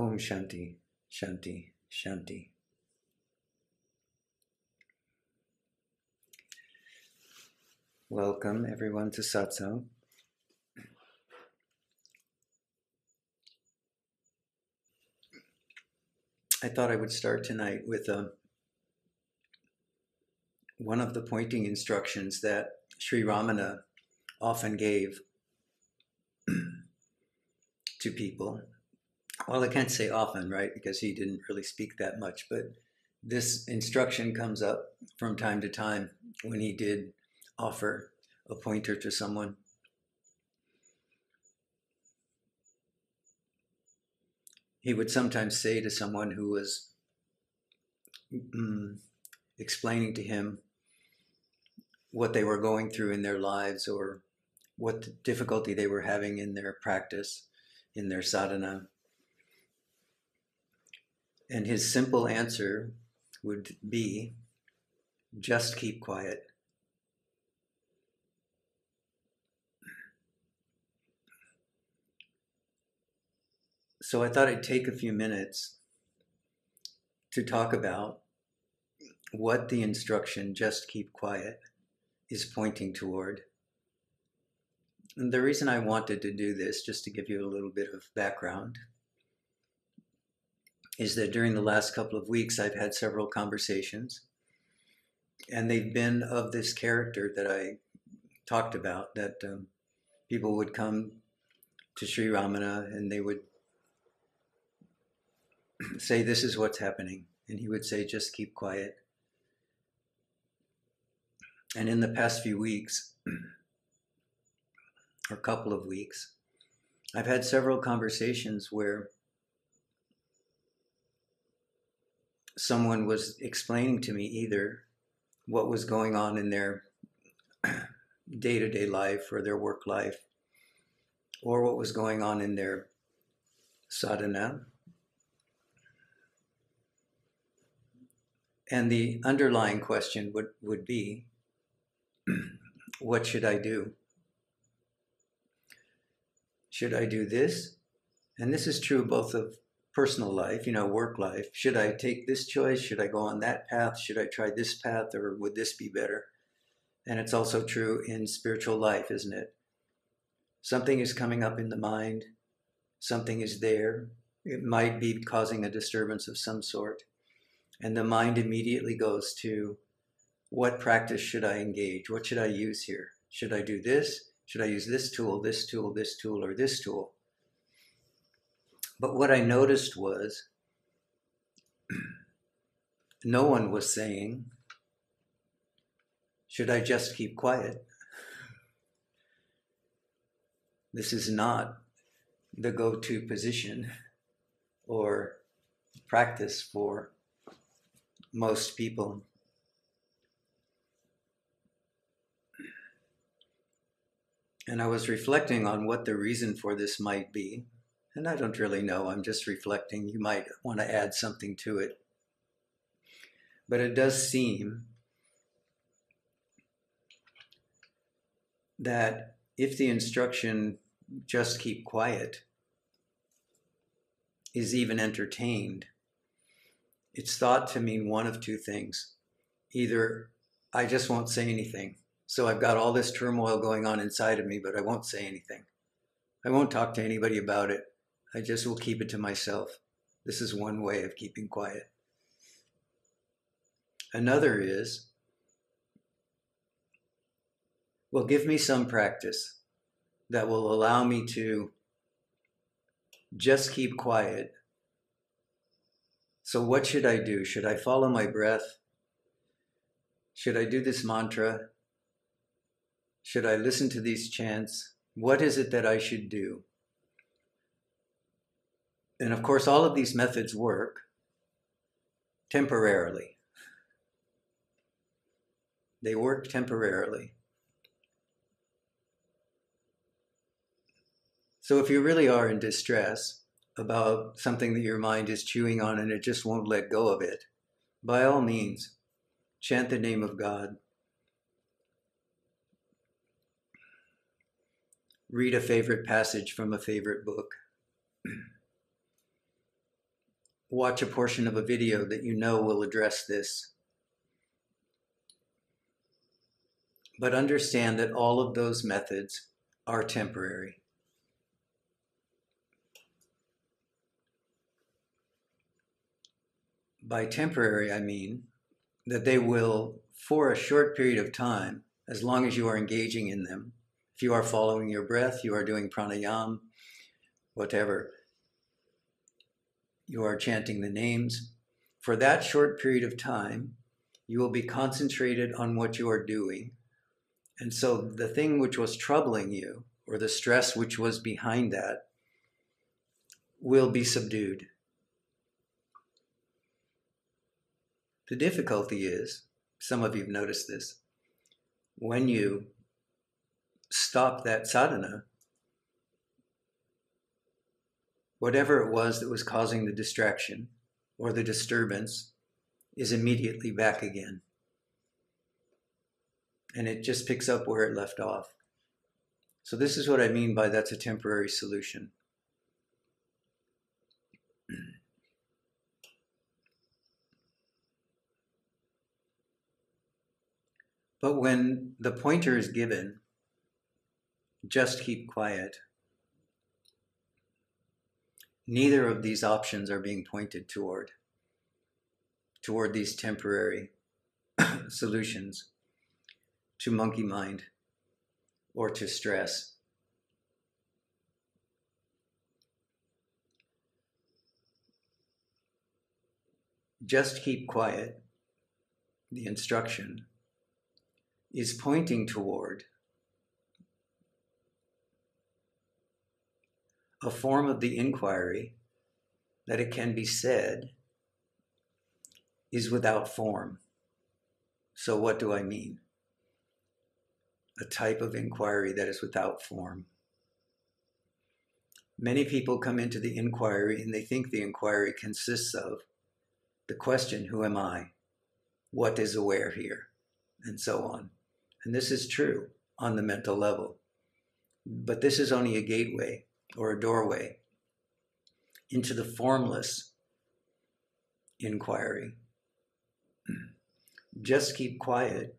Om Shanti, Shanti, Shanti. Welcome everyone to Satsang. I thought I would start tonight with one of the pointing instructions that Sri Ramana often gave to people. Well, I can't say often, right? Because he didn't really speak that much, but this instruction comes up from time to time when he did offer a pointer to someone. He would sometimes say to someone who was explaining to him what they were going through in their lives or what difficulty they were having in their practice, in their sadhana. And his simple answer would be, just keep quiet. So I thought I'd take a few minutes to talk about what the instruction, just keep quiet, is pointing toward. And the reason I wanted to do this, just to give you a little bit of background, is that during the last couple of weeks I've had several conversations, and they've been of this character that I talked about, that people would come to Sri Ramana and they would say, this is what's happening. And he would say, just keep quiet. And in the past few weeks, or couple of weeks, I've had several conversations where someone was explaining to me either what was going on in their day-to-day life or their work life, or what was going on in their sadhana. And the underlying question would be, what should I do? Should I do this? And this is true both of personal life, work life. Should I take this choice? Should I go on that path? Should I try this path, or would this be better? And it's also true in spiritual life, isn't it? Something is coming up in the mind. Something is there. It might be causing a disturbance of some sort. And the mind immediately goes to, what practice should I engage? What should I use here? Should I do this? Should I use this tool, this tool, this tool, or this tool? But what I noticed was no one was saying, should I just keep quiet? This is not the go-to position or practice for most people. And I was reflecting on what the reason for this might be. And I don't really know, I'm just reflecting. You might want to add something to it. But it does seem that if the instruction, just keep quiet, is even entertained, it's thought to mean one of two things. Either I just won't say anything. So I've got all this turmoil going on inside of me, but I won't say anything. I won't talk to anybody about it. I just will keep it to myself. This is one way of keeping quiet. Another is, well, give me some practice that will allow me to just keep quiet. So what should I do? Should I follow my breath? Should I do this mantra? Should I listen to these chants? What is it that I should do? And of course, all of these methods work temporarily. They work temporarily. So if you really are in distress about something that your mind is chewing on and it just won't let go of it, by all means, chant the name of God. Read a favorite passage from a favorite book. watch a portion of a video that you know will address this. But understand that all of those methods are temporary. By temporary, I mean that they will, for a short period of time, as long as you are engaging in them, if you are following your breath, you are doing pranayama, whatever, you are chanting the names, for that short period of time, you will be concentrated on what you are doing. And so the thing which was troubling you, or the stress which was behind that, will be subdued. The difficulty is, some of you have noticed this, when you stop that sadhana, whatever it was that was causing the distraction or the disturbance is immediately back again. And it just picks up where it left off. So this is what I mean by that's a temporary solution. But when the pointer is given, just keep quiet, neither of these options are being pointed toward these temporary solutions to monkey mind or to stress. Just keep quiet, the instruction, is pointing toward a form of the inquiry that it can be said is without form. So what do I mean? A type of inquiry that is without form. Many people come into the inquiry and they think the inquiry consists of the question, who am I? What is aware here? And so on. And this is true on the mental level. But this is only a gateway or a doorway into the formless inquiry. Just keep quiet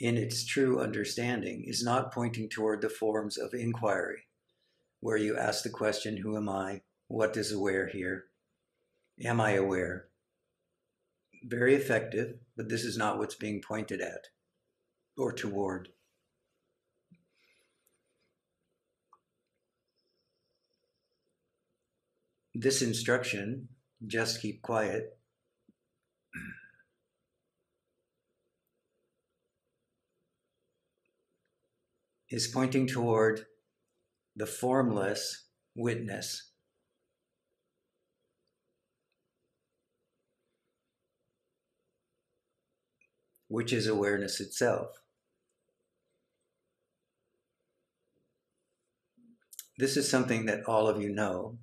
in its true understanding is not pointing toward the forms of inquiry, where you ask the question, who am I? What is aware here? Am I aware? Very effective, but this is not what's being pointed at or toward. This instruction, just keep quiet, is pointing toward the formless witness. Which is awareness itself. This is something that all of you know,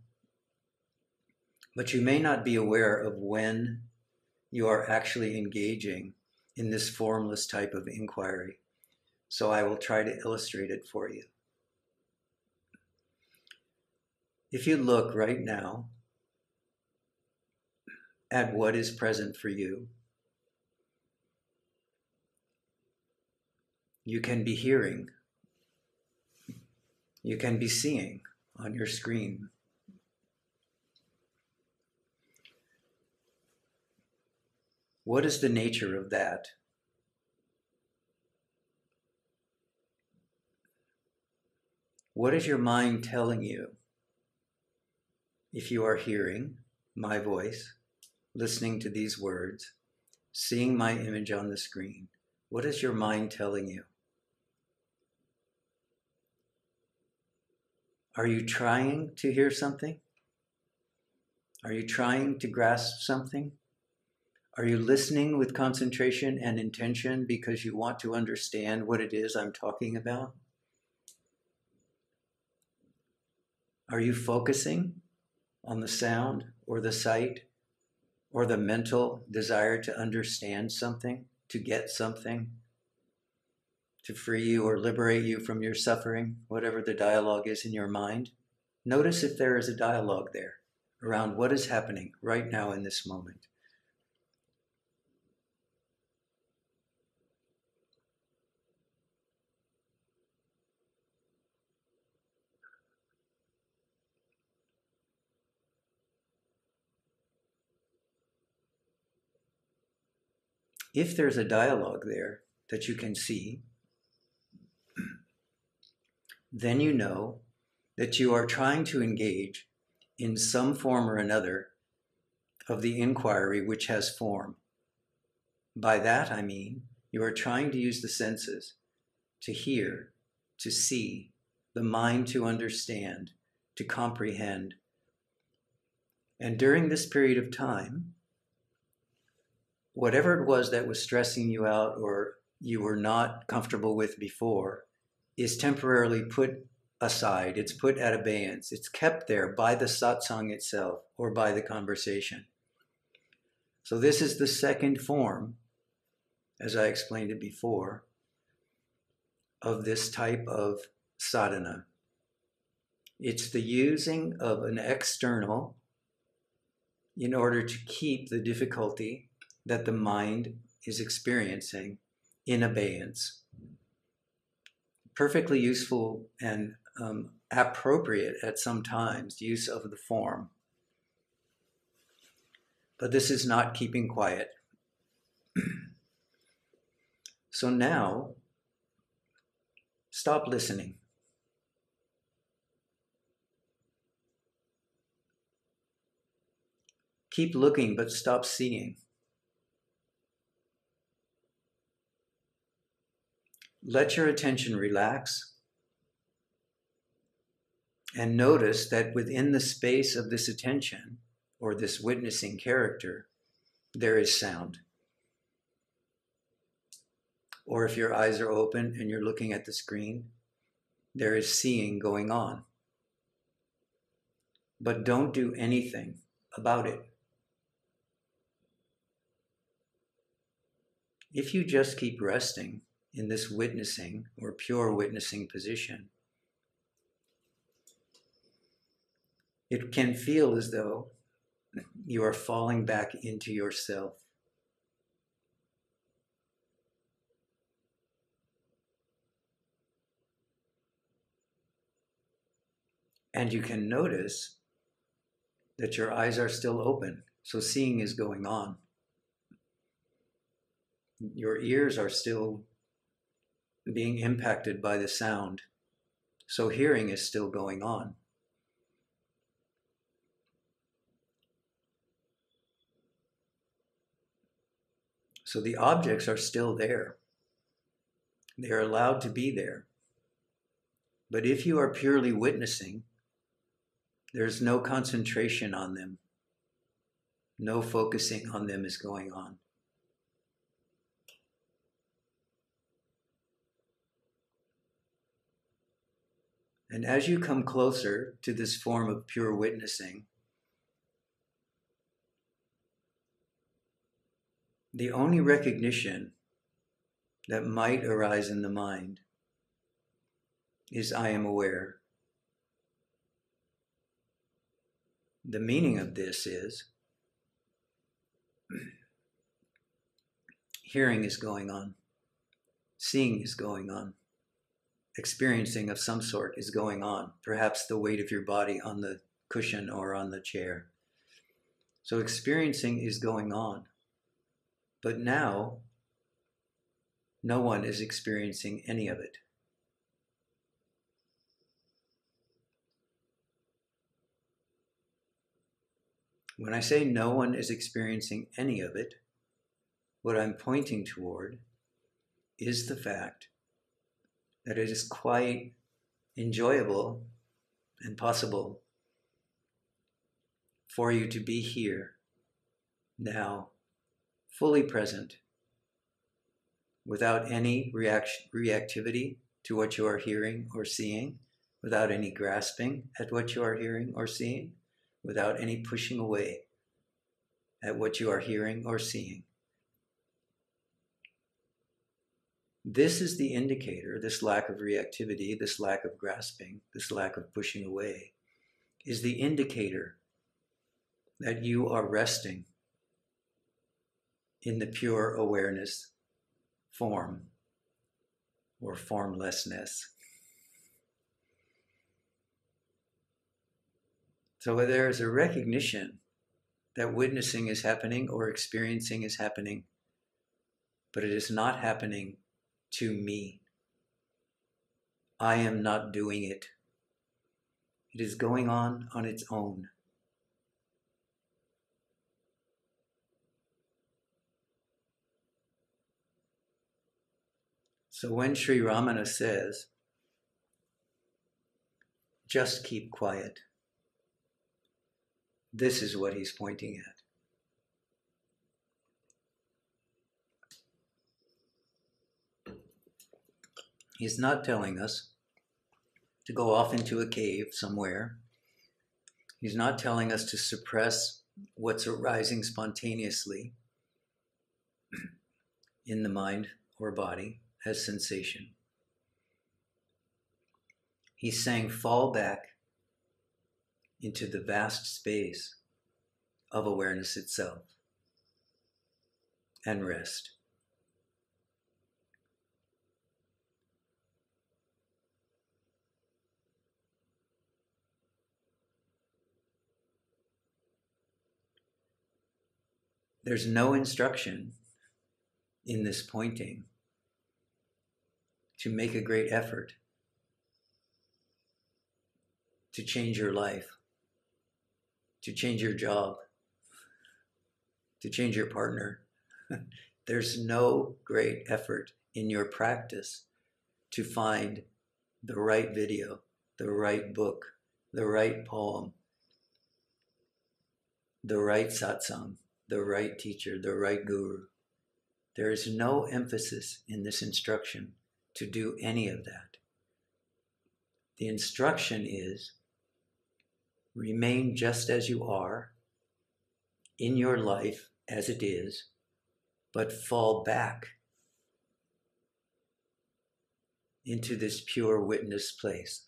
but you may not be aware of when you are actually engaging in this formless type of inquiry. So I will try to illustrate it for you. If you look right now at what is present for you, you can be hearing, you can be seeing on your screen. What is the nature of that? What is your mind telling you if you are hearing my voice, listening to these words, seeing my image on the screen? What is your mind telling you? Are you trying to hear something? Are you trying to grasp something? Are you listening with concentration and intention because you want to understand what it is I'm talking about? Are you focusing on the sound or the sight or the mental desire to understand something, to get something, to free you or liberate you from your suffering, whatever the dialogue is in your mind? Notice if there is a dialogue there. around what is happening right now in this moment. If there's a dialogue there that you can see, then you know that you are trying to engage in some form or another of the inquiry which has form. By that I mean you are trying to use the senses to hear, to see, the mind to understand, to comprehend. And during this period of time, whatever it was that was stressing you out or you were not comfortable with before is temporarily put aside. It's put at abeyance. It's kept there by the satsang itself or by the conversation. So this is the second form, as I explained it before, of this type of sadhana. It's the using of an external in order to keep the difficulty that the mind is experiencing in abeyance. Perfectly useful and appropriate at some times, use of the form. But this is not keeping quiet. So now, stop listening. Keep looking, but stop seeing. Let your attention relax and notice that within the space of this attention, or this witnessing character, there is sound. Or if your eyes are open and you're looking at the screen, there is seeing going on. But don't do anything about it. If you just keep resting in this witnessing or pure witnessing position, it can feel as though you are falling back into yourself. And you can notice that your eyes are still open, so seeing is going on. Your ears are still being impacted by the sound, so hearing is still going on. So the objects are still there. They are allowed to be there. But if you are purely witnessing, there's no concentration on them. No focusing on them is going on. And as you come closer to this form of pure witnessing, the only recognition that might arise in the mind is I am aware. The meaning of this is hearing is going on, seeing is going on, experiencing of some sort is going on, perhaps the weight of your body on the cushion or on the chair. So experiencing is going on. But now, no one is experiencing any of it. When I say no one is experiencing any of it, what I'm pointing toward is the fact that it is quite enjoyable and possible for you to be here, now, fully present, without any reactivity to what you are hearing or seeing, without any grasping at what you are hearing or seeing, without any pushing away at what you are hearing or seeing. This is the indicator, this lack of reactivity, this lack of grasping, this lack of pushing away, is the indicator that you are resting in the pure awareness form or formlessness. So there is a recognition that witnessing is happening or experiencing is happening, but it is not happening to me. I am not doing it. It is going on its own. So when Sri Ramana says, just keep quiet, this is what he's pointing at. He's not telling us to go off into a cave somewhere. He's not telling us to suppress what's arising spontaneously in the mind or body as sensation. He's saying fall back into the vast space of awareness itself and rest. There's no instruction in this pointing to make a great effort to change your life, to change your job, to change your partner. There's no great effort in your practice to find the right video, the right book, the right poem, the right satsang, the right teacher, the right guru. There is no emphasis in this instruction to do any of that. The instruction is remain just as you are in your life as it is, but fall back into this pure witness place,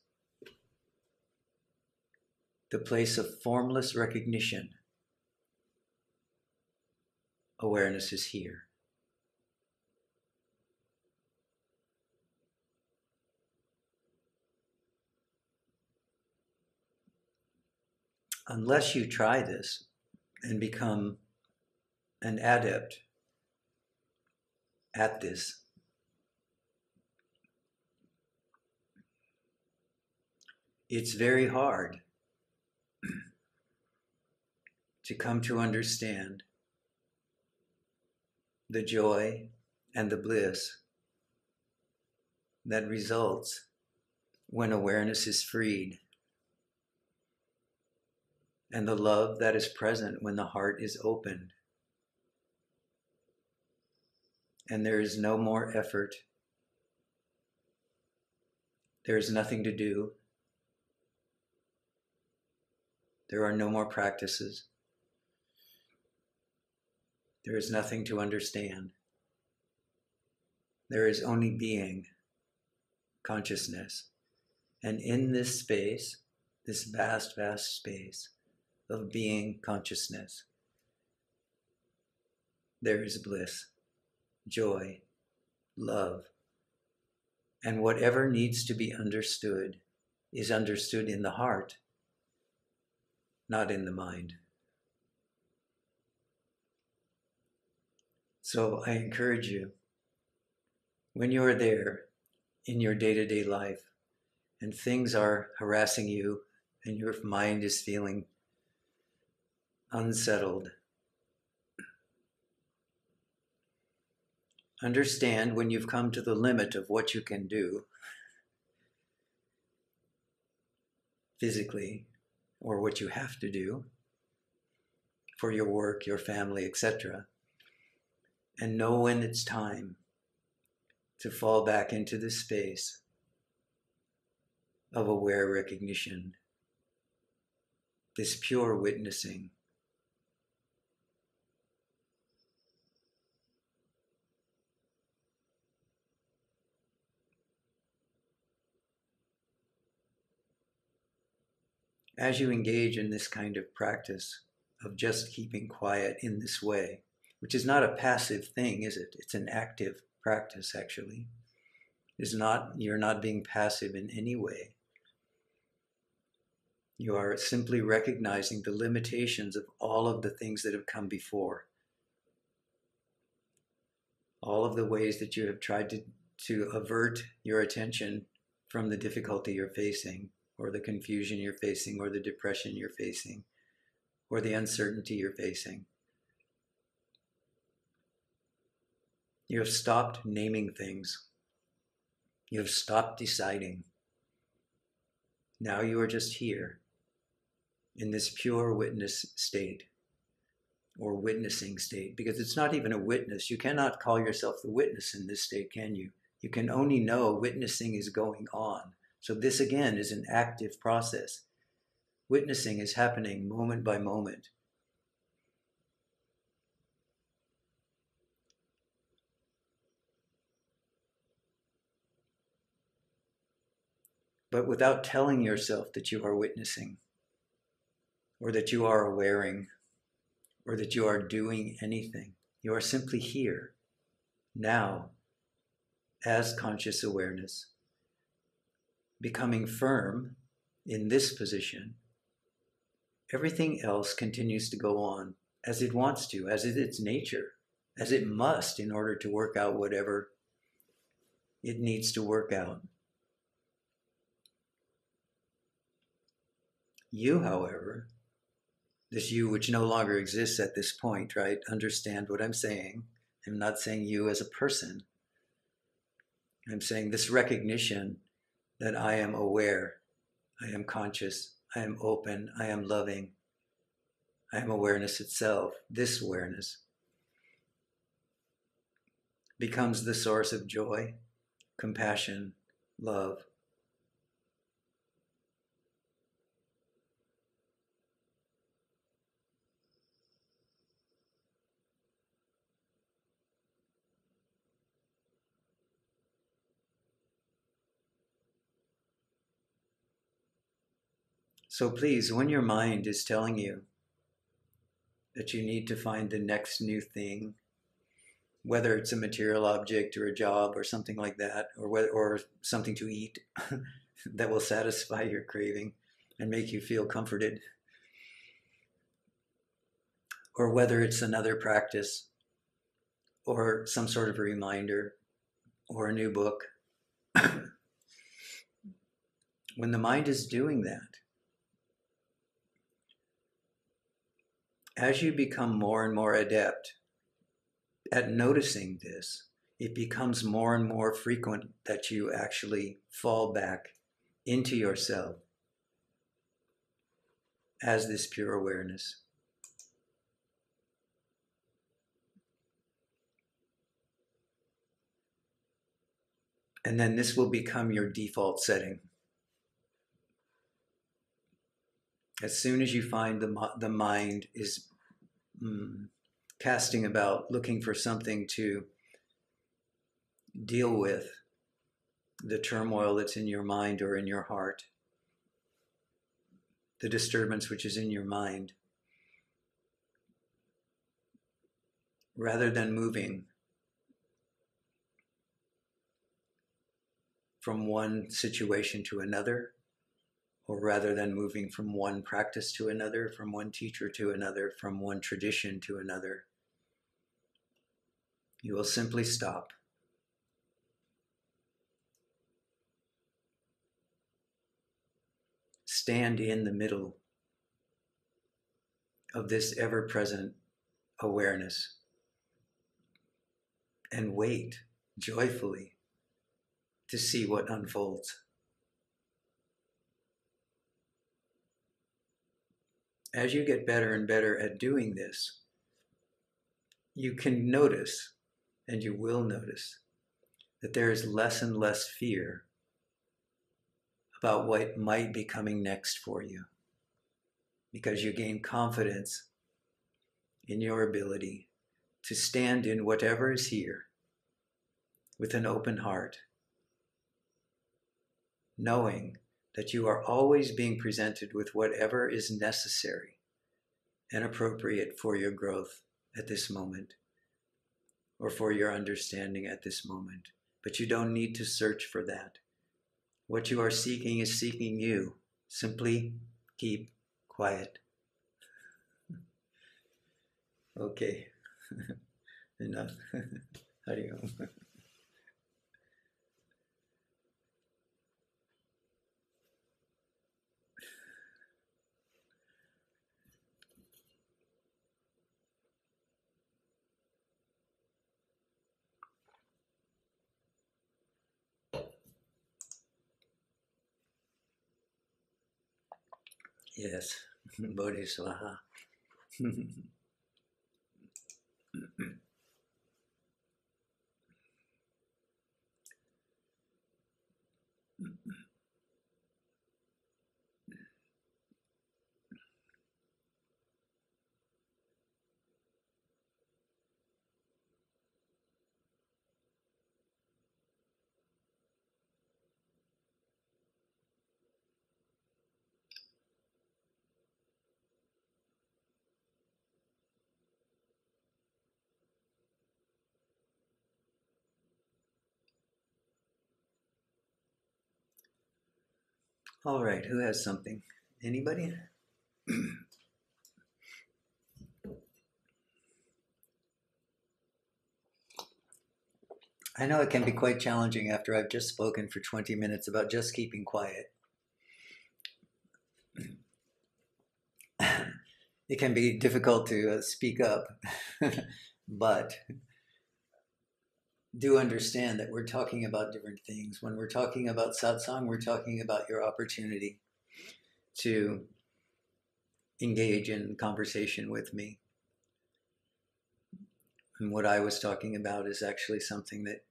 the place of formless recognition. Awareness is here. Unless you try this and become an adept at this, it's very hard to come to understand the joy and the bliss that results when awareness is freed, and the love that is present when the heart is opened. And there is no more effort. There is nothing to do. There are no more practices. There is nothing to understand. There is only being, consciousness. And in this space, this vast, vast space of being consciousness, there is bliss, joy, love. And whatever needs to be understood is understood in the heart, not in the mind. So I encourage you, when you are there in your day-to-day life and things are harassing you and your mind is feeling unsettled, understand when you've come to the limit of what you can do physically, or what you have to do for your work, your family, etc., and know when it's time to fall back into the space of aware recognition, this pure witnessing. As you engage in this kind of practice, of just keeping quiet in this way, which is not a passive thing, is it? It's an active practice, actually. You're not being passive in any way. You are simply recognizing the limitations of all of the things that have come before. All of the ways that you have tried to avert your attention from the difficulty you're facing, or the confusion you're facing, or the depression you're facing, or the uncertainty you're facing. You have stopped naming things. You have stopped deciding. Now you are just here in this pure witness state, or witnessing state, because it's not even a witness. You cannot call yourself the witness in this state, can you? You can only know witnessing is going on. So this again is an active process. Witnessing is happening moment by moment. But without telling yourself that you are witnessing, or that you are awareing, or that you are doing anything. You are simply here, now, as conscious awareness, becoming firm in this position. Everything else continues to go on as it wants to, as is its nature, as it must in order to work out whatever it needs to work out. You, however, this you which no longer exists at this point, right? Understand what I'm saying. I'm not saying you as a person. I'm saying this recognition that I am aware, I am conscious, I am open, I am loving, I am awareness itself. This awareness becomes the source of joy, compassion, love. So please, when your mind is telling you that you need to find the next new thing, whether it's a material object or a job or something like that, or something to eat that will satisfy your craving and make you feel comforted, or whether it's another practice or some sort of a reminder or a new book. When the mind is doing that, as you become more and more adept at noticing this, it becomes more and more frequent that you actually fall back into yourself as this pure awareness. And then this will become your default setting. As soon as you find the mind is casting about, looking for something to deal with the turmoil that's in your mind or in your heart, the disturbance which is in your mind, rather than moving from one situation to another, or rather than moving from one practice to another, from one teacher to another, from one tradition to another, you will simply stop. Stand in the middle of this ever-present awareness and wait joyfully to see what unfolds. As you get better and better at doing this, you can notice, and you will notice, that there is less and less fear about what might be coming next for you, because you gain confidence in your ability to stand in whatever is here with an open heart, knowing that you are always being presented with whatever is necessary and appropriate for your growth at this moment, or for your understanding at this moment. But you don't need to search for that. What you are seeking is seeking you. Simply keep quiet. Okay. Enough. Hari Om. Yes. Bodhisattva. All right, who has something? Anybody? I know it can be quite challenging after I've just spoken for 20 minutes about just keeping quiet. It can be difficult to speak up, but do understand that we're talking about different things. When we're talking about satsang, we're talking about your opportunity to engage in conversation with me. And what I was talking about is actually something that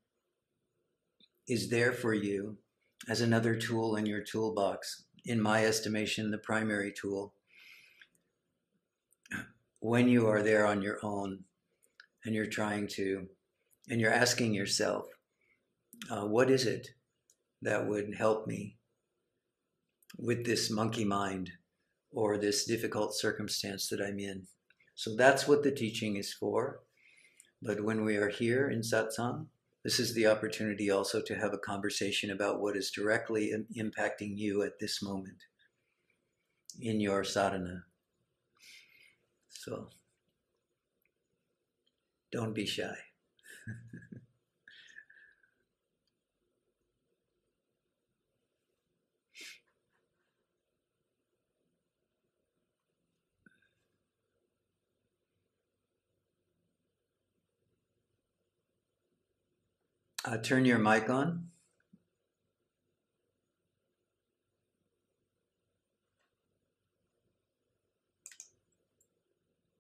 is there for you as another tool in your toolbox. In my estimation, the primary tool. When you are there on your own and you're and you're asking yourself, what is it that would help me with this monkey mind or this difficult circumstance that I'm in? So that's what the teaching is for. But when we are here in satsang, this is the opportunity also to have a conversation about what is directly impacting you at this moment in your sadhana. So don't be shy. Turn your mic on.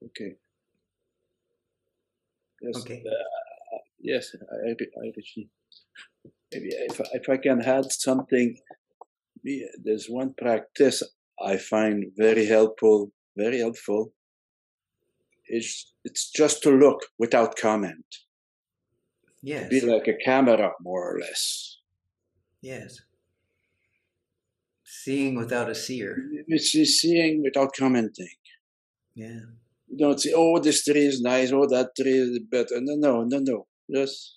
Okay. Yes. Okay. Yes, I Rishi. Maybe if I can add something, there's one practice I find very helpful. It's just to look without comment. Yes. To be like a camera, more or less. Yes. Seeing without a seer. It's seeing without commenting. Yeah. You don't say, oh, this tree is nice, oh, that tree is better. No. Just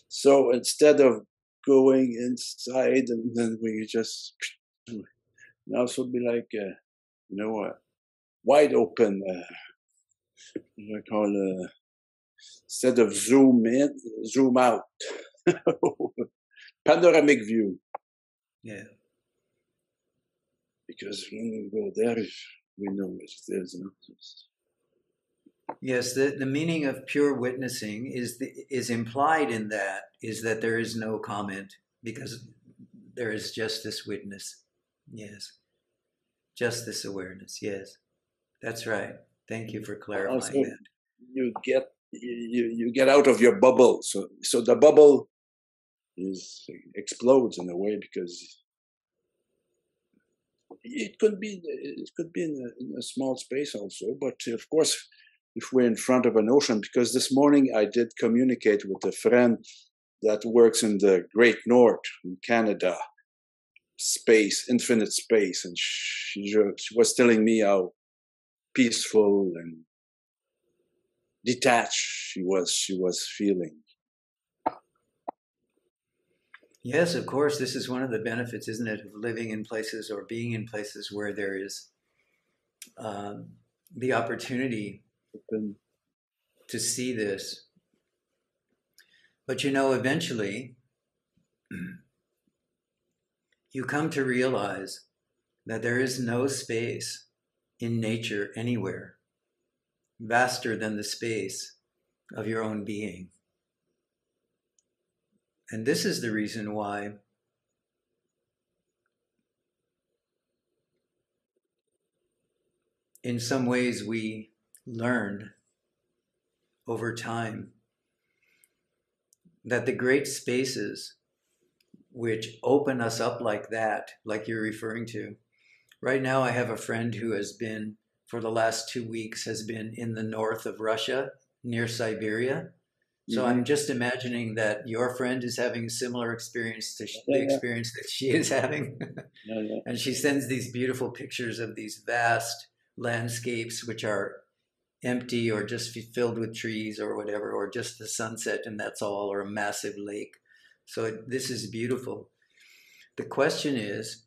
so instead of going inside and then we just now it would be like wide open I call instead of zoom in, zoom out. Panoramic view. Yeah. Because when we go there, we know what it is. Yes, the meaning of pure witnessing is implied in that, is that there is no comment, because there is just this witness. Yes. Just this awareness. Yes. That's right. Thank you for clarifying also, that. You get out of your bubble. So the bubble explodes in a way, because it could be in a small space also, but of course, if we're in front of an ocean, because this morning I did communicate with a friend that works in the Great North in Canada, infinite space, and she was telling me how peaceful and detached she was feeling. Yes, of course, this is one of the benefits, isn't it, of living in places or being in places where there is the opportunity to see this. But you know, eventually, you come to realize that there is no space in nature anywhere vaster than the space of your own being. And this is the reason why in some ways we learn over time that the great spaces which open us up like that, like you're referring to. Right now, I have a friend who has been, for the last 2 weeks, has been in the north of Russia, near Siberia. So I'm just imagining that your friend is having a similar experience to the experience that she is having. And she sends these beautiful pictures of these vast landscapes, which are empty or just filled with trees or whatever, or just the sunset and that's all, or a massive lake. So this is beautiful. The question is,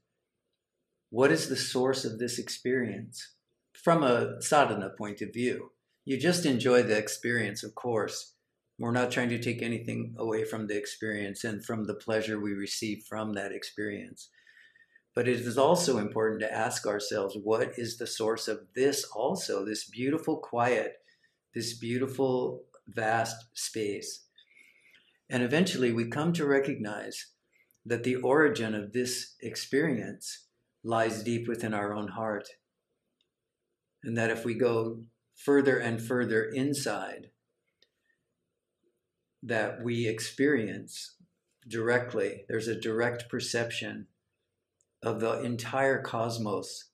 what is the source of this experience? From a sadhana point of view, you just enjoy the experience, of course. We're not trying to take anything away from the experience and from the pleasure we receive from that experience. But it is also important to ask ourselves, what is the source of this also, this beautiful quiet, this beautiful vast space? And eventually we come to recognize that the origin of this experience lies deep within our own heart. And that if we go further and further inside, that we experience directly, there's a direct perception of the entire cosmos.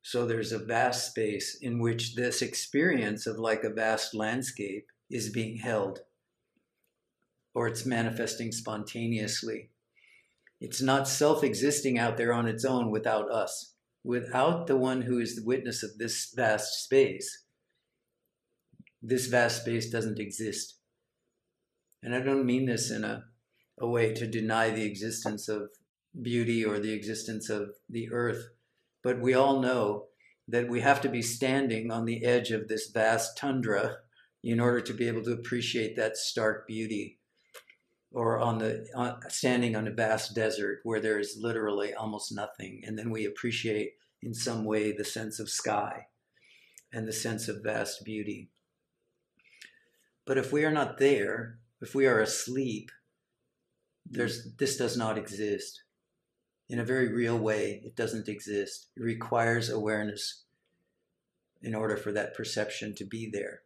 So there's a vast space in which this experience of like a vast landscape is being held, or it's manifesting spontaneously. It's not self-existing out there on its own without us. Without the one who is the witness of this vast space doesn't exist. And I don't mean this in a way to deny the existence of beauty or the existence of the earth, but we all know that we have to be standing on the edge of this vast tundra in order to be able to appreciate that stark beauty, or standing on a vast desert where there is literally almost nothing, and then we appreciate in some way the sense of sky and the sense of vast beauty. But if we are not there, if we are asleep, this does not exist. In a very real way, it doesn't exist. It requires awareness in order for that perception to be there.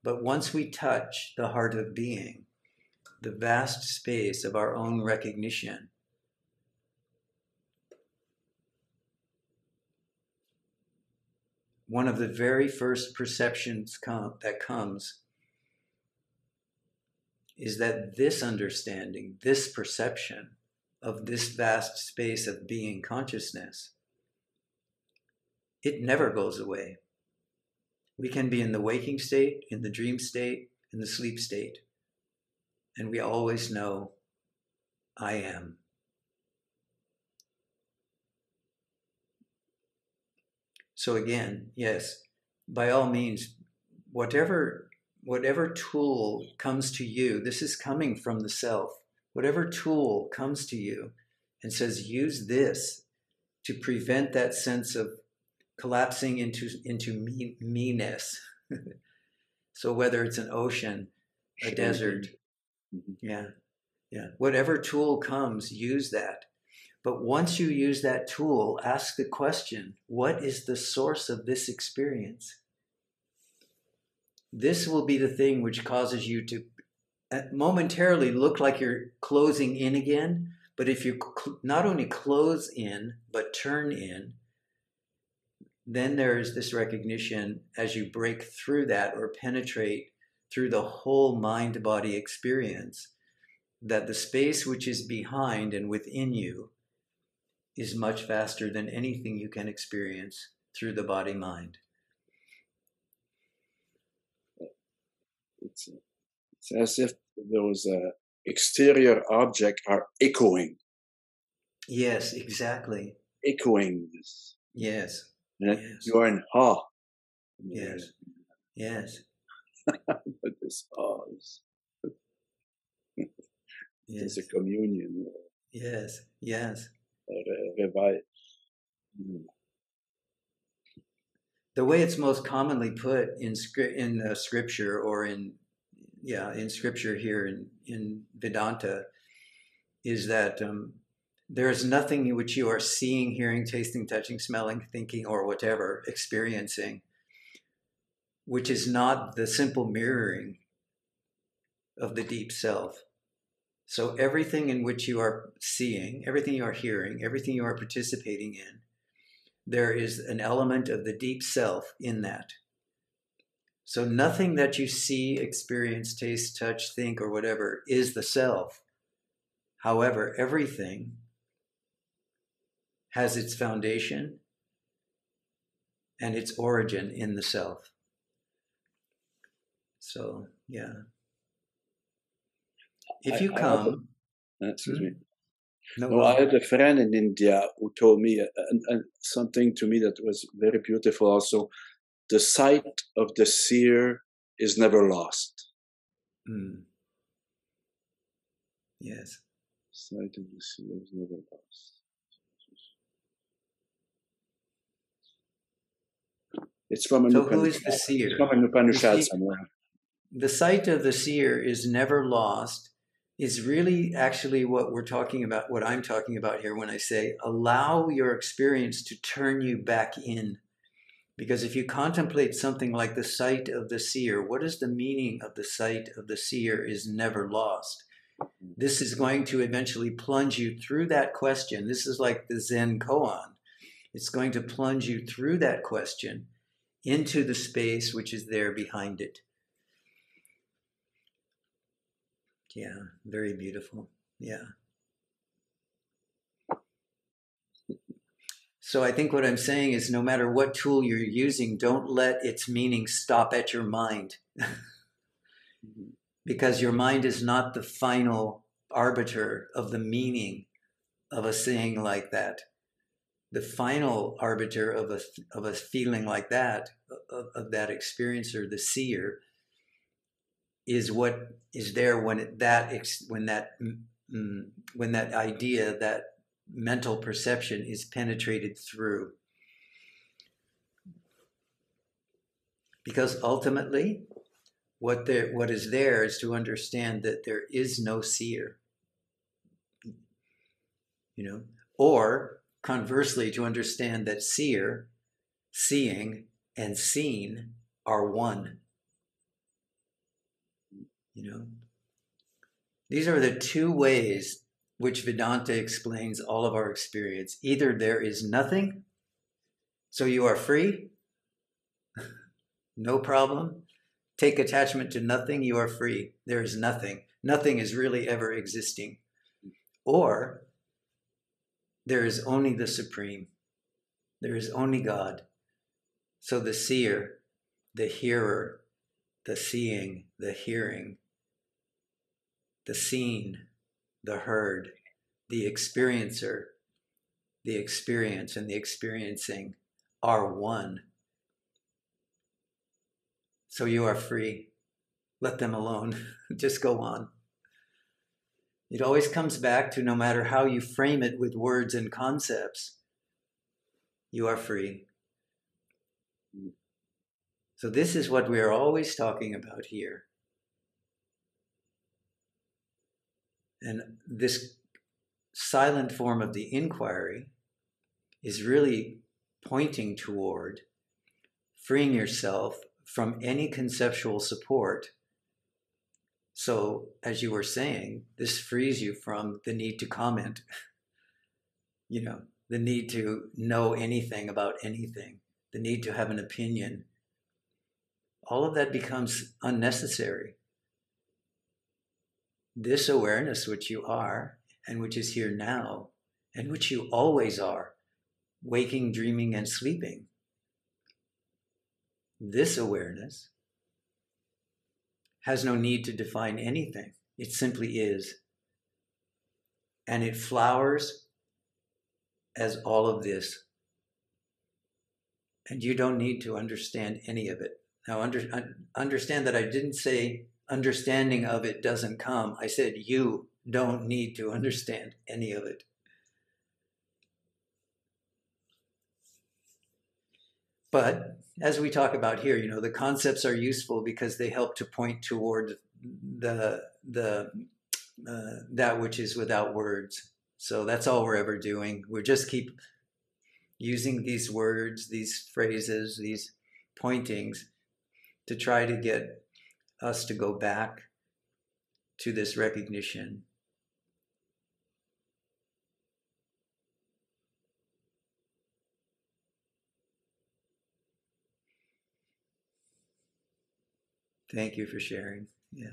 But once we touch the heart of being, the vast space of our own recognition, one of the very first perceptions that comes is that this understanding, this perception of this vast space of being consciousness, it never goes away. We can be in the waking state, in the dream state, in the sleep state, and we always know, I am. So again, yes, by all means, whatever tool comes to you, this is coming from the self. Whatever tool comes to you and says, use this to prevent that sense of collapsing into me-ness. So whether it's an ocean, a desert, whatever tool comes, use that. But once you use that tool, ask the question, what is the source of this experience? This will be the thing which causes you to momentarily look like you're closing in again. But if you not only close in, but turn in, then there is this recognition as you break through that or penetrate through the whole mind-body experience, that the space which is behind and within you is much vaster than anything you can experience through the body-mind. It's as if those exterior objects are echoing. Yes, exactly. Echoing this. Yes. And yes. you're in awe. Yes. Yes. This awe is Yes. it's a communion. Yes. Yes. Revive. The way it's most commonly put in scripture, or in scripture here in Vedanta, is that there is nothing which you are seeing, hearing, tasting, touching, smelling, thinking, or whatever, experiencing, which is not the simple mirroring of the deep self. So everything in which you are seeing, everything you are hearing, everything you are participating in, there is an element of the deep self in that. So nothing that you see, experience, taste, touch, think, or whatever is the self. However, everything has its foundation and its origin in the self. So, yeah. If you come... Excuse me. No, I had a friend in India who told me something to me that was very beautiful also. The sight of the seer is never lost. Yes. Sight of the seer is never lost. It's from an So Upanishad. who is the seer? It's from an Upanishad somewhere. The sight of the seer is never lost is really actually what we're talking about, what I'm talking about here when I say allow your experience to turn you back in. Because if you contemplate something like the sight of the seer, what is the meaning of the sight of the seer is never lost? This is going to eventually plunge you through that question. This is like the Zen koan. It's going to plunge you through that question into the space which is there behind it. Yeah, very beautiful. Yeah. So I think what I'm saying is no matter what tool you're using, don't let its meaning stop at your mind. Because your mind is not the final arbiter of the meaning of a saying like that. The final arbiter of a feeling like that, of that experiencer, the seer, is what is there when that idea, that mental perception is penetrated through. Because ultimately, what is there is to understand that there is no seer. Or conversely, to understand that seer, seeing, and seen are one. These are the two ways which Vedanta explains all of our experience. Either there is nothing, so you are free, no problem. Take attachment to nothing, you are free. There is nothing. Nothing is really ever existing. Or there is only the Supreme. There is only God. So the seer, the hearer, the seeing, the hearing, the seen, the heard, the experiencer, the experience, and the experiencing are one. So you are free. Let them alone. Just go on. It always comes back to no matter how you frame it with words and concepts, you are free. So this is what we are always talking about here. And this silent form of the inquiry is really pointing toward freeing yourself from any conceptual support. So, as you were saying, this frees you from the need to comment, the need to know anything about anything, the need to have an opinion. All of that becomes unnecessary. This awareness which you are, and which is here now, and which you always are, waking, dreaming, and sleeping, this awareness has no need to define anything. It simply is. And it flowers as all of this. And you don't need to understand any of it. Now, understand that I didn't say understanding of it doesn't come. I said you don't need to understand any of it. But as we talk about here, you know, the concepts are useful because they help to point toward the that which is without words. So that's all we're ever doing. We just keep using these words, these phrases, these pointings to try to get us to go back to this recognition. Thank you for sharing. Yeah.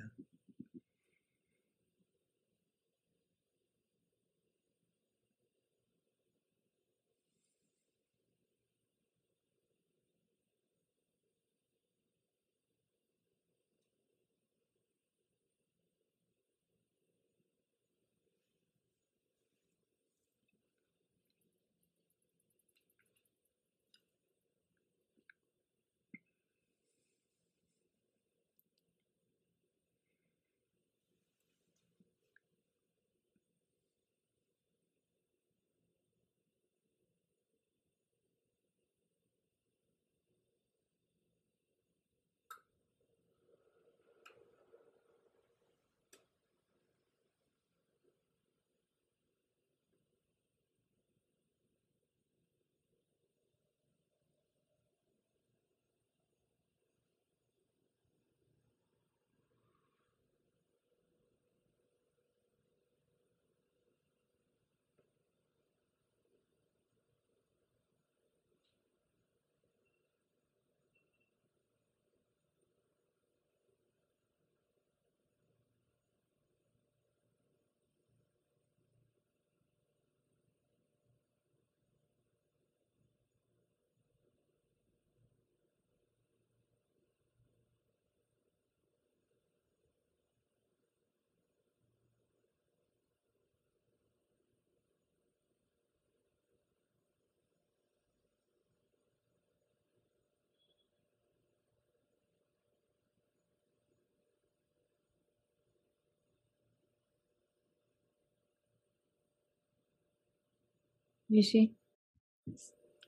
Rishi?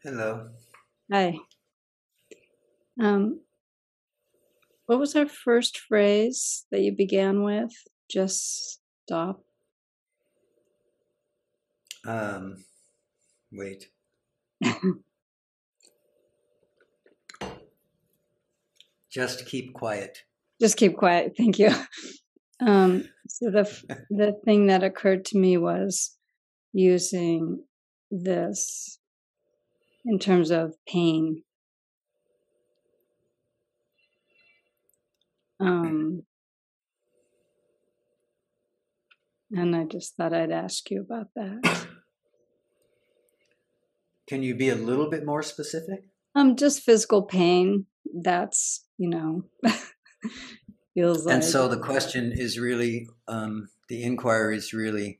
Hello. Hi. What was our first phrase that you began with? Just stop. Wait. Just keep quiet. Just keep quiet. Thank you. So the thing that occurred to me was using this in terms of pain. And I just thought I'd ask you about that. Can you be a little bit more specific? Just physical pain. That's, feels like. And so the question is really, the inquiry is really,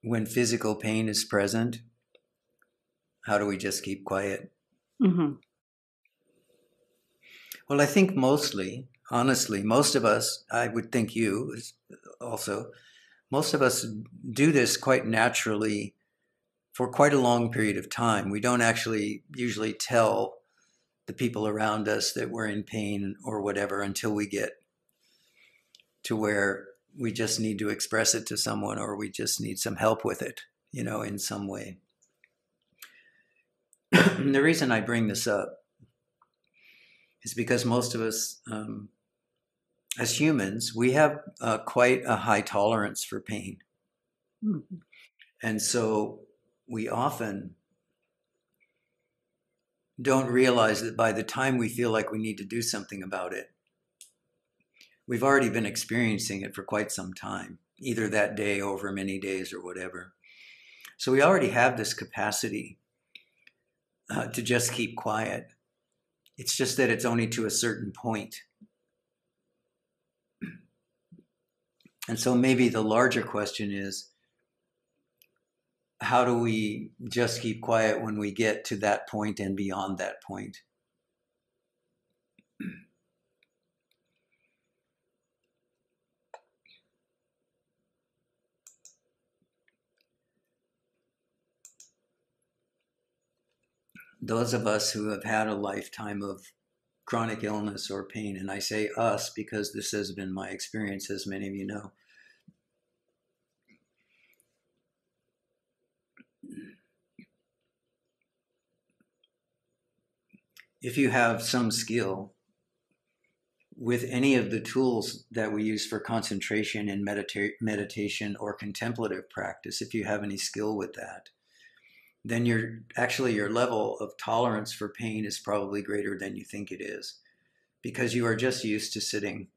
when physical pain is present, how do we just keep quiet? Mm-hmm. Well, I think mostly, honestly, most of us, I would think you also, most of us do this quite naturally for quite a long period of time. We don't actually usually tell the people around us that we're in pain or whatever until we get to where we just need to express it to someone or we just need some help with it, in some way. The reason I bring this up is because most of us, as humans, we have quite a high tolerance for pain. Mm-hmm. And so we often don't realize that by the time we feel like we need to do something about it, we've already been experiencing it for quite some time, either that day, over many days, or whatever. So we already have this capacity to just keep quiet. It's just that it's only to a certain point. And so maybe the larger question is, how do we just keep quiet when we get to that point and beyond that point? Those of us who have had a lifetime of chronic illness or pain, and I say us because this has been my experience, as many of you know. If you have some skill with any of the tools that we use for concentration in meditation or contemplative practice, if you have any skill with that, then your level of tolerance for pain is probably greater than you think it is, because you are just used to sitting.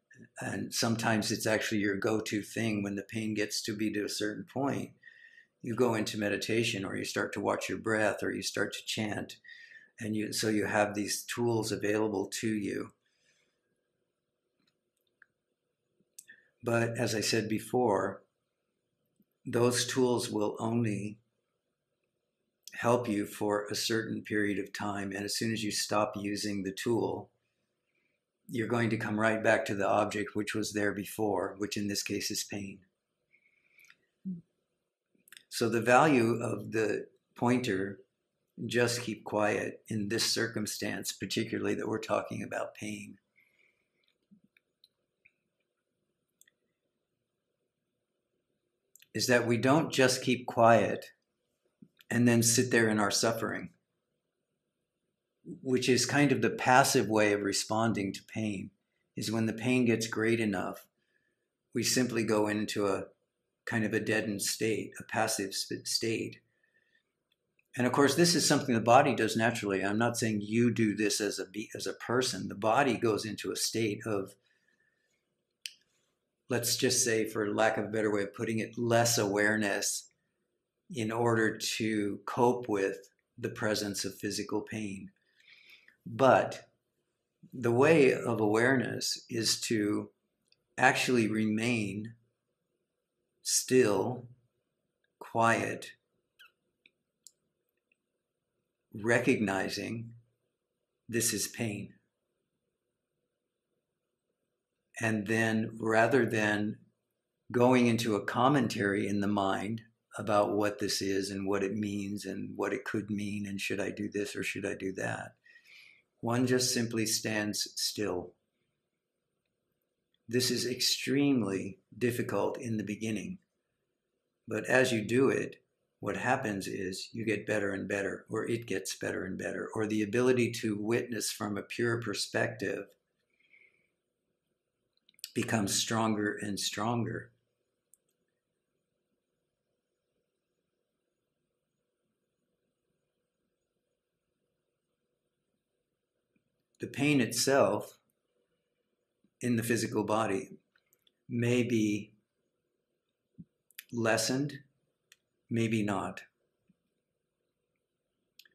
And sometimes it's actually your go-to thing. When the pain gets to be to a certain point, you go into meditation, or you start to watch your breath, or you start to chant, and so you have these tools available to you. But as I said before, those tools will only help you for a certain period of time. And as soon as you stop using the tool, you're going to come right back to the object which was there before, which in this case is pain. So the value of the pointer, just keep quiet, in this circumstance, particularly that we're talking about pain, is that we don't just keep quiet and then sit there in our suffering, which is kind of the passive way of responding to pain. Is when the pain gets great enough, we simply go into a kind of a deadened state, a passive state. And of course, this is something the body does naturally. I'm not saying you do this as a person. The body goes into a state of, let's just say, for lack of a better way of putting it, less awareness, in order to cope with the presence of physical pain. But the way of awareness is to actually remain still, quiet, recognizing this is pain. And then, rather than going into a commentary in the mind about what this is and what it means and what it could mean and should I do this or should I do that, one just simply stands still. This is extremely difficult in the beginning, but as you do it, what happens is you get better and better, or it gets better and better, or the ability to witness from a pure perspective becomes stronger and stronger. The pain itself in the physical body may be lessened, maybe not.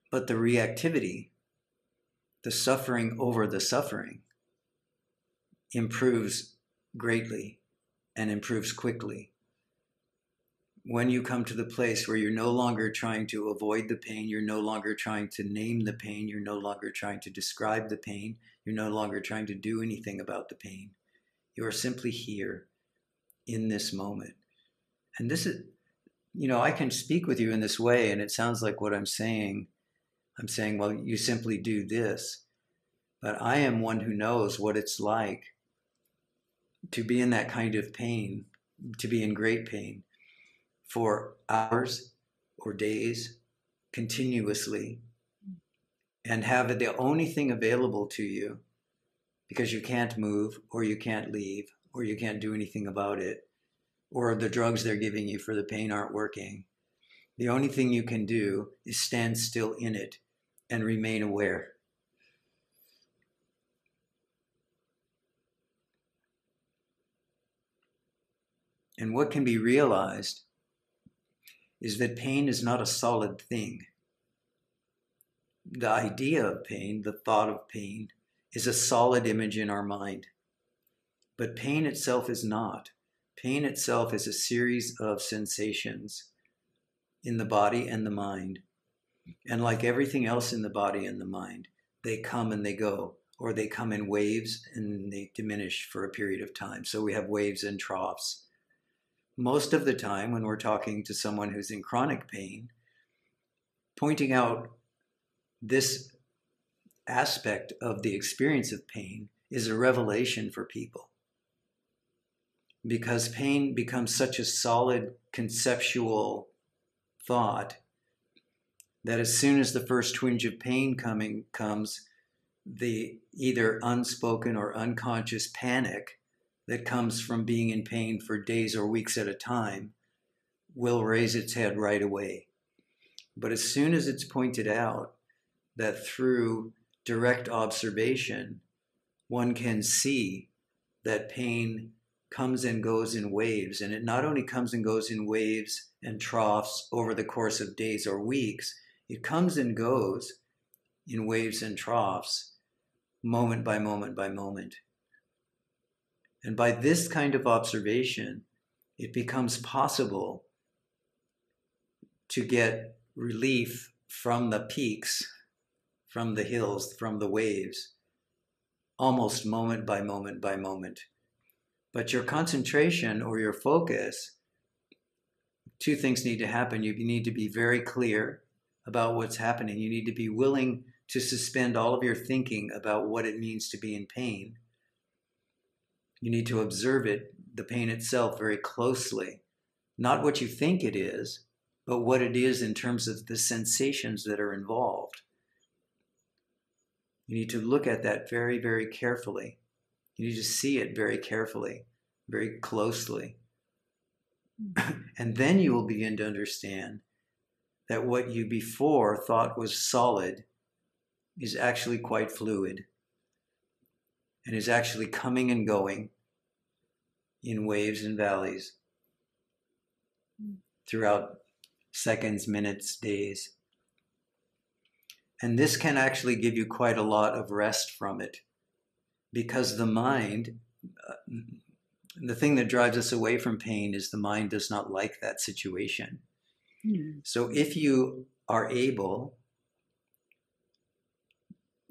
But the reactivity, the suffering over the suffering, improves greatly and improves quickly. When you come to the place where you're no longer trying to avoid the pain, you're no longer trying to name the pain, you're no longer trying to describe the pain, you're no longer trying to do anything about the pain. You are simply here in this moment. And this is, I can speak with you in this way, and it sounds like what I'm saying, well, you simply do this. But I am one who knows what it's like to be in that kind of pain, to be in great pain for hours or days continuously, and have it the only thing available to you, because you can't move, or you can't leave, or you can't do anything about it, or the drugs they're giving you for the pain aren't working. The only thing you can do is stand still in it and remain aware. And what can be realized is that pain is not a solid thing. the idea of pain, the thought of pain, is a solid image in our mind. But pain itself is not. Pain itself is a series of sensations in the body and the mind. And like everything else in the body and the mind, they come and they go, or they come in waves and they diminish for a period of time. So we have waves and troughs. Most of the time when we're talking to someone who's in chronic pain, pointing out this aspect of the experience of pain is a revelation for people. Because pain becomes such a solid conceptual thought that as soon as the first twinge of pain comes, the either unspoken or unconscious panic that comes from being in pain for days or weeks at a time will raise its head right away. But as soon as it's pointed out that through direct observation, one can see that pain comes and goes in waves, and it not only comes and goes in waves and troughs over the course of days or weeks, it comes and goes in waves and troughs, moment by moment by moment. And by this kind of observation, it becomes possible to get relief from the peaks, from the hills, from the waves, almost moment by moment by moment. But your concentration or your focus, two things need to happen. You need to be very clear about what's happening. You need to be willing to suspend all of your thinking about what it means to be in pain. You need to observe it, the pain itself, very closely. Not what you think it is, but what it is in terms of the sensations that are involved. You need to look at that very, very carefully. You need to see it very carefully, very closely. And then you will begin to understand that what you before thought was solid is actually quite fluid and is actually coming and going in waves and valleys throughout seconds, minutes, days. And this can actually give you quite a lot of rest from it, because the mind, the thing that drives us away from pain is the mind does not like that situation. So if you are able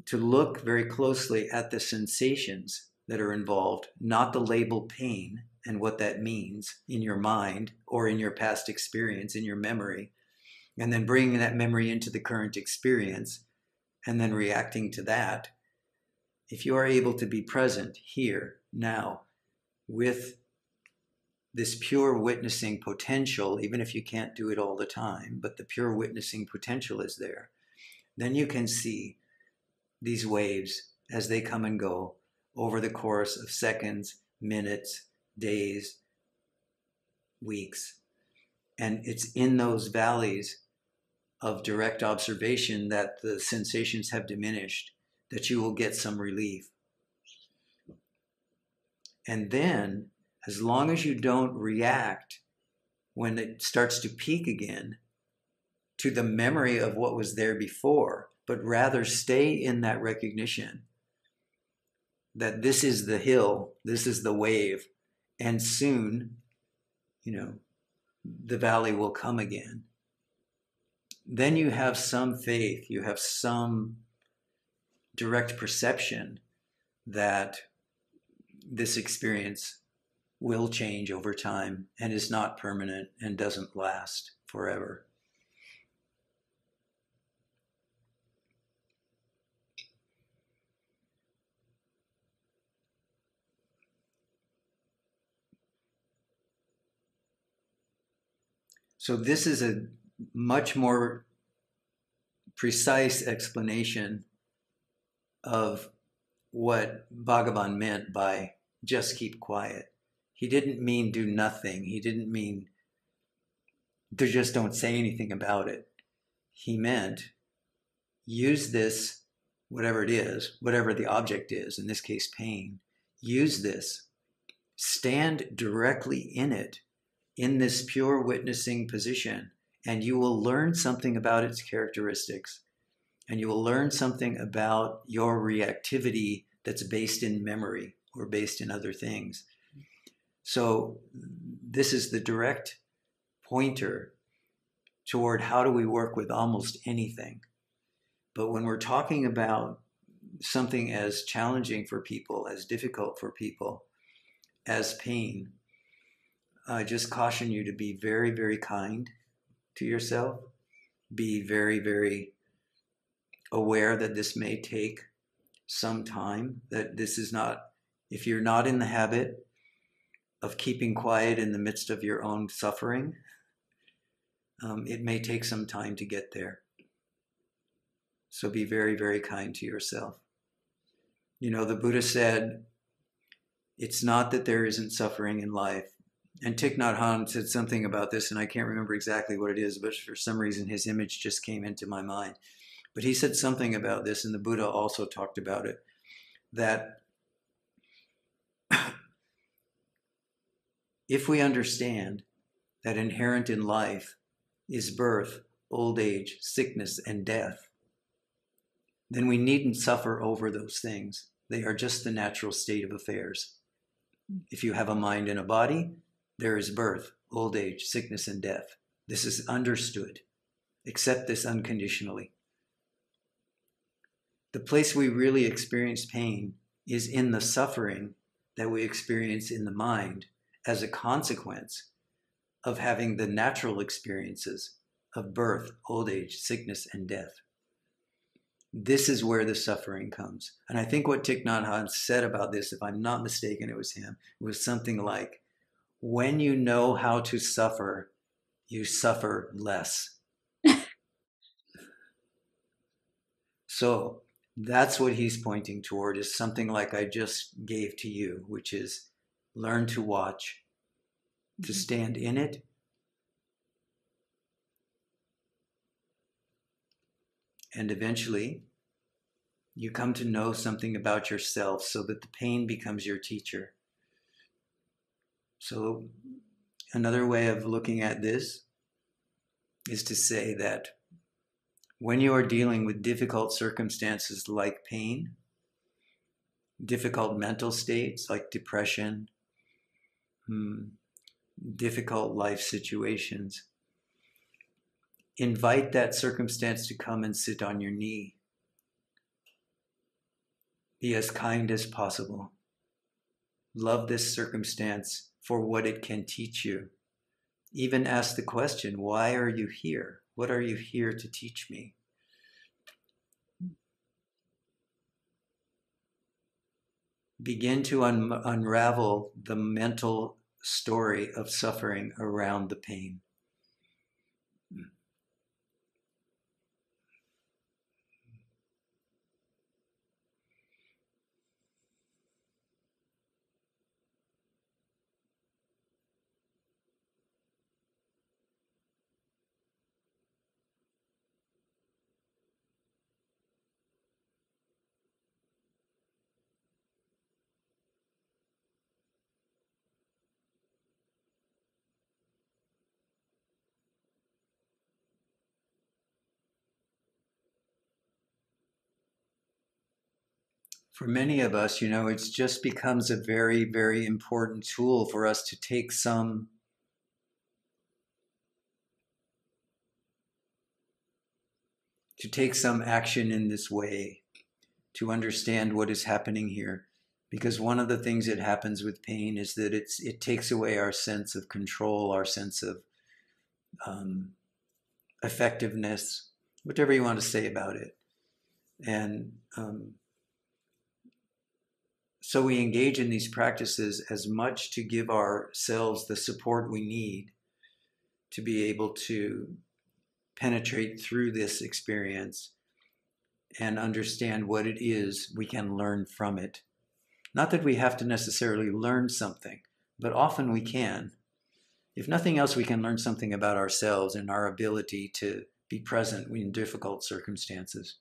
to look very closely at the sensations that are involved, not the label pain and what that means in your mind or in your past experience, in your memory, and then bringing that memory into the current experience and then reacting to that, if you are able to be present here, now, with this pure witnessing potential, even if you can't do it all the time, but the pure witnessing potential is there, then you can see these waves as they come and go over the course of seconds, minutes, days, weeks. And it's in those valleys of direct observation that the sensations have diminished, that you will get some relief. And then, as long as you don't react when it starts to peak again to the memory of what was there before, but rather stay in that recognition that this is the hill, this is the wave, and soon, the valley will come again. Then you have some faith, you have some direct perception that this experience will change over time and is not permanent and doesn't last forever. So this is a much more precise explanation of what Bhagavan meant by just keep quiet. He didn't mean do nothing. He didn't mean to just don't say anything about it. He meant use this, whatever it is, whatever the object is, in this case pain, use this. Stand directly in it, in this pure witnessing position, and you will learn something about its characteristics. And you will learn something about your reactivity that's based in memory or based in other things. So this is the direct pointer toward how do we work with almost anything. But when we're talking about something as challenging for people, as difficult for people, as pain, I just caution you to be very, very kind to yourself. Be very, very aware that this may take some time, that this is not, if you're not in the habit of keeping quiet in the midst of your own suffering, it may take some time to get there. So be very, very kind to yourself. You know, the Buddha said, it's not that there isn't suffering in life. And Thich Nhat Hanh said something about this, and I can't remember exactly what it is, but for some reason his image just came into my mind. But he said something about this, and the Buddha also talked about it, that if we understand that inherent in life is birth, old age, sickness, and death, then we needn't suffer over those things. They are just the natural state of affairs. If you have a mind and a body, there is birth, old age, sickness, and death. This is understood. Accept this unconditionally. The place we really experience pain is in the suffering that we experience in the mind as a consequence of having the natural experiences of birth, old age, sickness, and death. This is where the suffering comes. And I think what Thich Nhat Hanh said about this, if I'm not mistaken, it was him, was something like, when you know how to suffer, you suffer less. So that's what he's pointing toward, is something like I just gave to you, which is learn to watch, to stand in it, and eventually you come to know something about yourself so that the pain becomes your teacher. So another way of looking at this is to say that when you are dealing with difficult circumstances like pain, difficult mental states like depression, difficult life situations, invite that circumstance to come and sit on your knee. Be as kind as possible. Love this circumstance for what it can teach you. Even ask the question, why are you here? What are you here to teach me? Begin to unravel the mental story of suffering around the pain. For many of us, you know, it just becomes a very, very important tool for us to take some action in this way, to understand what is happening here. Because one of the things that happens with pain is that it takes away our sense of control, our sense of effectiveness, whatever you want to say about it. And so we engage in these practices as much to give ourselves the support we need to be able to penetrate through this experience and understand what it is we can learn from it. Not that we have to necessarily learn something, but often we can. If nothing else, we can learn something about ourselves and our ability to be present in difficult circumstances.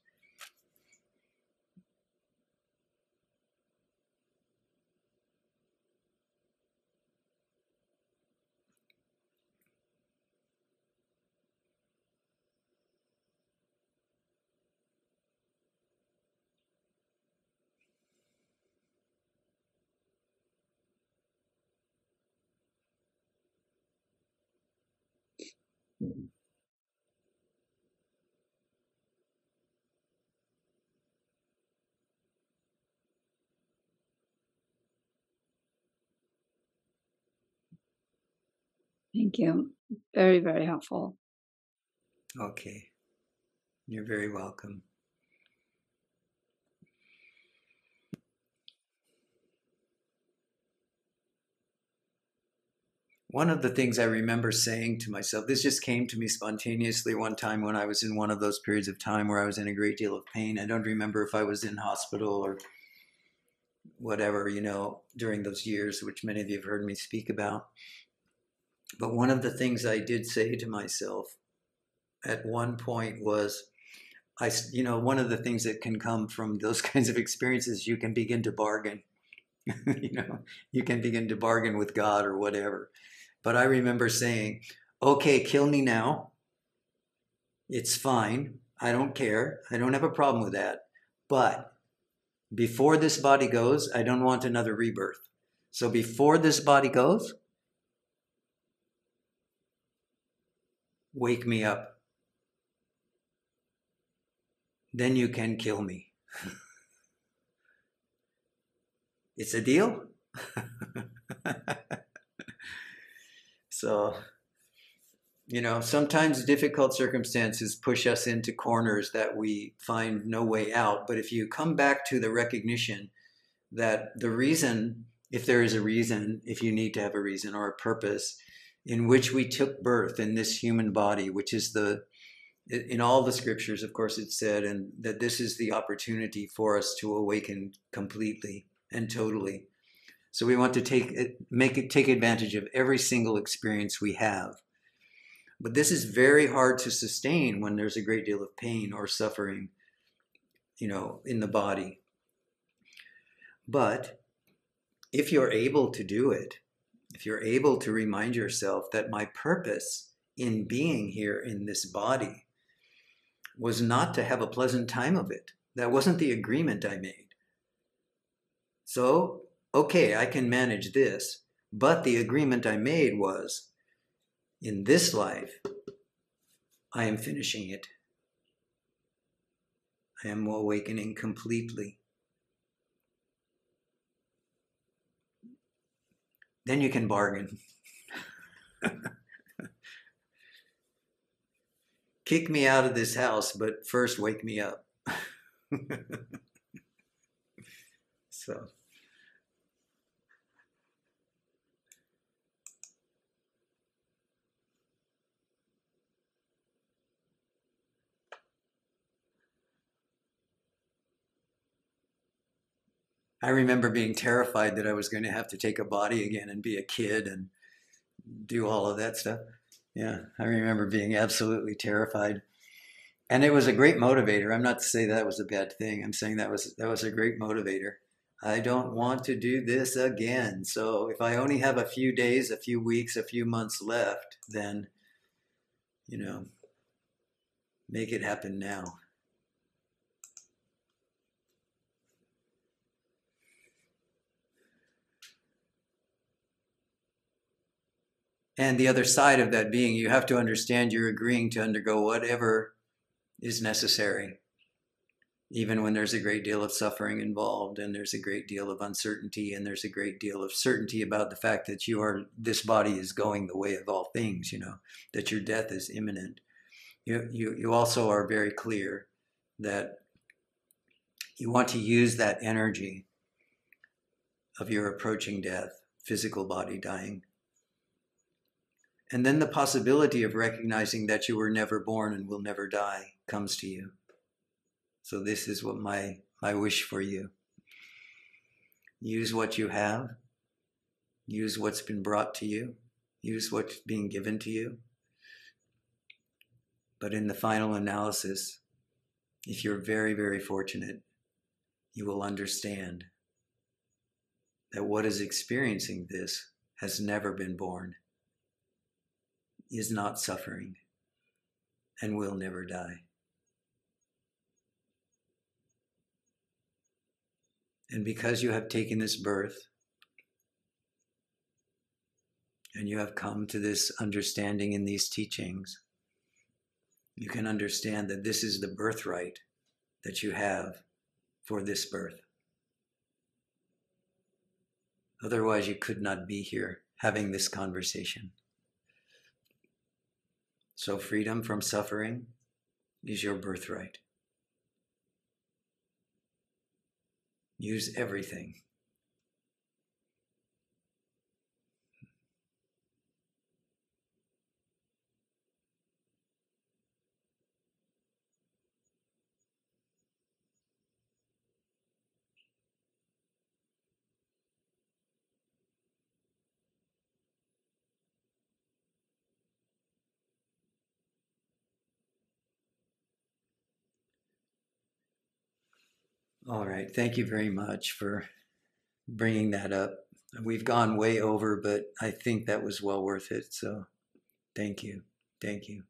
Thank you. Very, very helpful. Okay. You're very welcome. One of the things I remember saying to myself, this just came to me spontaneously one time when I was in one of those periods of time where I was in a great deal of pain. I don't remember if I was in hospital or whatever, during those years, which many of you have heard me speak about. But one of the things I did say to myself at one point was, one of the things that can come from those kinds of experiences, you can begin to bargain. You can begin to bargain with God or whatever. But I remember saying, okay, kill me now. It's fine. I don't care. I don't have a problem with that. But before this body goes, I don't want another rebirth. So before this body goes, wake me up. Then you can kill me. It's a deal? So, sometimes difficult circumstances push us into corners that we find no way out. But if you come back to the recognition that the reason, if there is a reason, if you need to have a reason or a purpose in which we took birth in this human body, which is in all the scriptures, of course, it's said, and that this is the opportunity for us to awaken completely and totally. So we want to take advantage of every single experience we have. But this is very hard to sustain when there's a great deal of pain or suffering, in the body. But if you're able to do it, if you're able to remind yourself that my purpose in being here in this body was not to have a pleasant time of it. That wasn't the agreement I made. So, okay, I can manage this, but the agreement I made was, in this life, I am finishing it. I am awakening completely. Then you can bargain. Kick me out of this house, but first wake me up. So. I remember being terrified that I was going to have to take a body again and be a kid and do all of that stuff. Yeah, I remember being absolutely terrified. And it was a great motivator. I'm not to say that was a bad thing. I'm saying that was a great motivator. I don't want to do this again. So if I only have a few days, a few weeks, a few months left, then, make it happen now. And the other side of that being, you have to understand you're agreeing to undergo whatever is necessary, even when there's a great deal of suffering involved and there's a great deal of uncertainty and there's a great deal of certainty about the fact that this body is going the way of all things, that your death is imminent. You also are very clear that you want to use that energy of your approaching death, physical body dying. And then the possibility of recognizing that you were never born and will never die comes to you. So this is what my wish for you. Use what you have. Use what's been brought to you. Use what's being given to you. But in the final analysis, if you're very, very fortunate, you will understand that what is experiencing this has never been born, is not suffering, and will never die. And because you have taken this birth, and you have come to this understanding in these teachings, you can understand that this is the birthright that you have for this birth. Otherwise, you could not be here having this conversation. So freedom from suffering is your birthright. Use everything. All right. Thank you very much for bringing that up. We've gone way over, but I think that was well worth it. So thank you. Thank you.